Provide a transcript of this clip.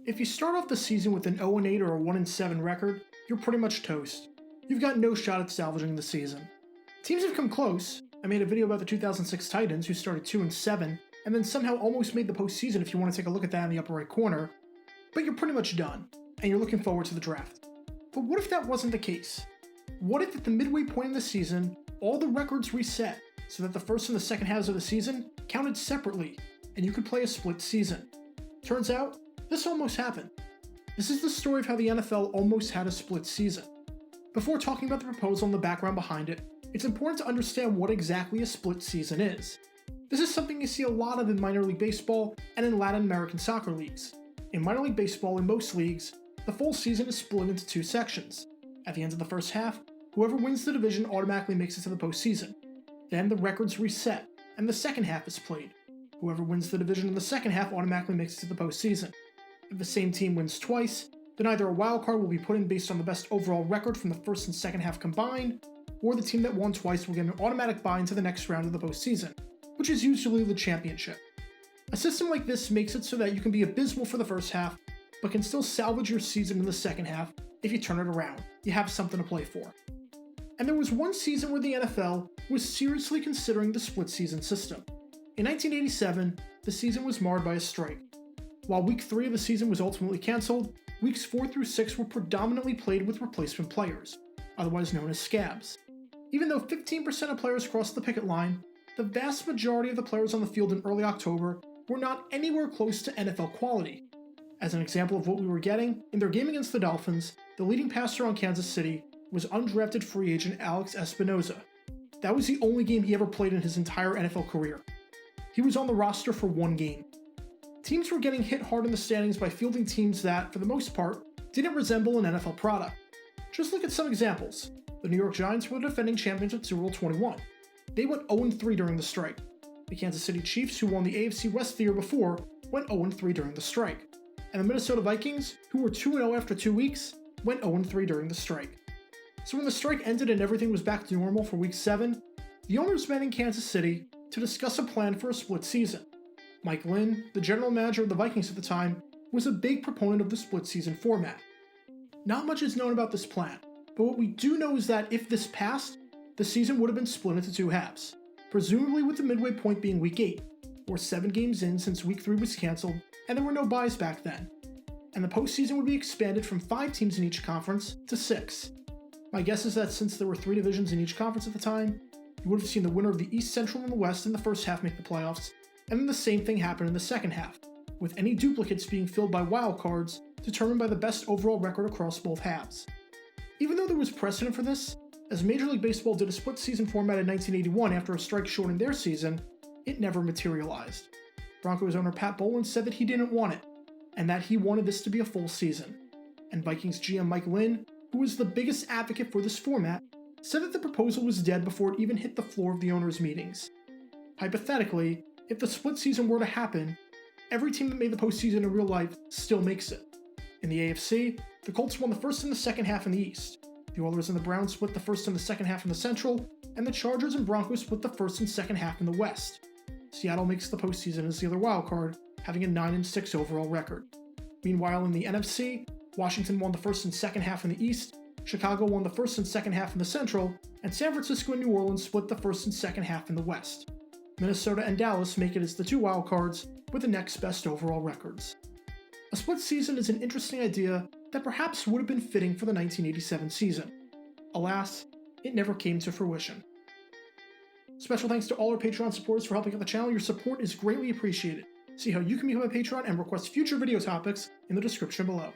If you start off the season with an 0-8 or a 1-7 record, you're pretty much toast. You've got no shot at salvaging the season. Teams have come close. I made a video about the 2006 Titans who started 2-7 and then somehow almost made the postseason if you want to take a look at that in the upper right corner. But you're pretty much done, and you're looking forward to the draft. But what if that wasn't the case? What if at the midway point in the season, all the records reset so that the first and the second halves of the season counted separately, and you could play a split season? Turns out, this almost happened. This is the story of how the NFL almost had a split season. Before talking about the proposal and the background behind it, it's important to understand what exactly a split season is. This is something you see a lot of in minor league baseball and in Latin American soccer leagues. In minor league baseball in most leagues, the full season is split into two sections. At the end of the first half, whoever wins the division automatically makes it to the postseason. Then the records reset, and the second half is played. Whoever wins the division in the second half automatically makes it to the postseason. If the same team wins twice, then either a wild card will be put in based on the best overall record from the first and second half combined, or the team that won twice will get an automatic bye into the next round of the postseason, which is usually the championship. A system like this makes it so that you can be abysmal for the first half, but can still salvage your season in the second half if you turn it around. You have something to play for. And there was one season where the NFL was seriously considering the split season system. In 1987, the season was marred by a strike. While week 3 of the season was ultimately cancelled, weeks 4 through 6 were predominantly played with replacement players, otherwise known as scabs. Even though 15% of players crossed the picket line, the vast majority of the players on the field in early October were not anywhere close to NFL quality. As an example of what we were getting, in their game against the Dolphins, the leading passer on Kansas City was undrafted free agent Alex Espinoza. That was the only game he ever played in his entire NFL career. He was on the roster for one game. Teams were getting hit hard in the standings by fielding teams that, for the most part, didn't resemble an NFL product. Just look at some examples. The New York Giants were the defending champions of Super Bowl 21. They went 0-3 during the strike. The Kansas City Chiefs, who won the AFC West the year before, went 0-3 during the strike. And the Minnesota Vikings, who were 2-0 after 2 weeks, went 0-3 during the strike. So when the strike ended and everything was back to normal for Week 7, the owners met in Kansas City to discuss a plan for a split season. Mike Lynn, the general manager of the Vikings at the time, was a big proponent of the split season format. Not much is known about this plan, but what we do know is that if this passed, the season would have been split into two halves, presumably with the midway point being Week 8, or 7 games in since Week 3 was cancelled and there were no byes back then. And the postseason would be expanded from 5 teams in each conference to 6. My guess is that since there were 3 divisions in each conference at the time, you would have seen the winner of the East, Central, and the West in the first half make the playoffs, and then the same thing happen in the second half, with any duplicates being filled by wild cards determined by the best overall record across both halves. Even though there was precedent for this, as Major League Baseball did a split season format in 1981 after a strike shortened their season, it never materialized. Broncos owner Pat Bowlen said that he didn't want it, and that he wanted this to be a full season. And Vikings GM Mike Lynn, who was the biggest advocate for this format, said that the proposal was dead before it even hit the floor of the owners' meetings. Hypothetically, if the split season were to happen, every team that made the postseason in real life still makes it. In the AFC, the Colts won the first and the second half in the East. The Oilers and the Browns split the first and the second half in the Central, and the Chargers and Broncos split the first and second half in the West. Seattle makes the postseason as the other wildcard, having a 9-6 overall record. Meanwhile, in the NFC, Washington won the first and second half in the East, Chicago won the first and second half in the Central, and San Francisco and New Orleans split the first and second half in the West. Minnesota and Dallas make it as the 2 wildcards with the next best overall records. A split season is an interesting idea that perhaps would have been fitting for the 1987 season. Alas, it never came to fruition. Special thanks to all our Patreon supporters for helping out the channel. Your support is greatly appreciated. See how you can become a patron and request future video topics in the description below.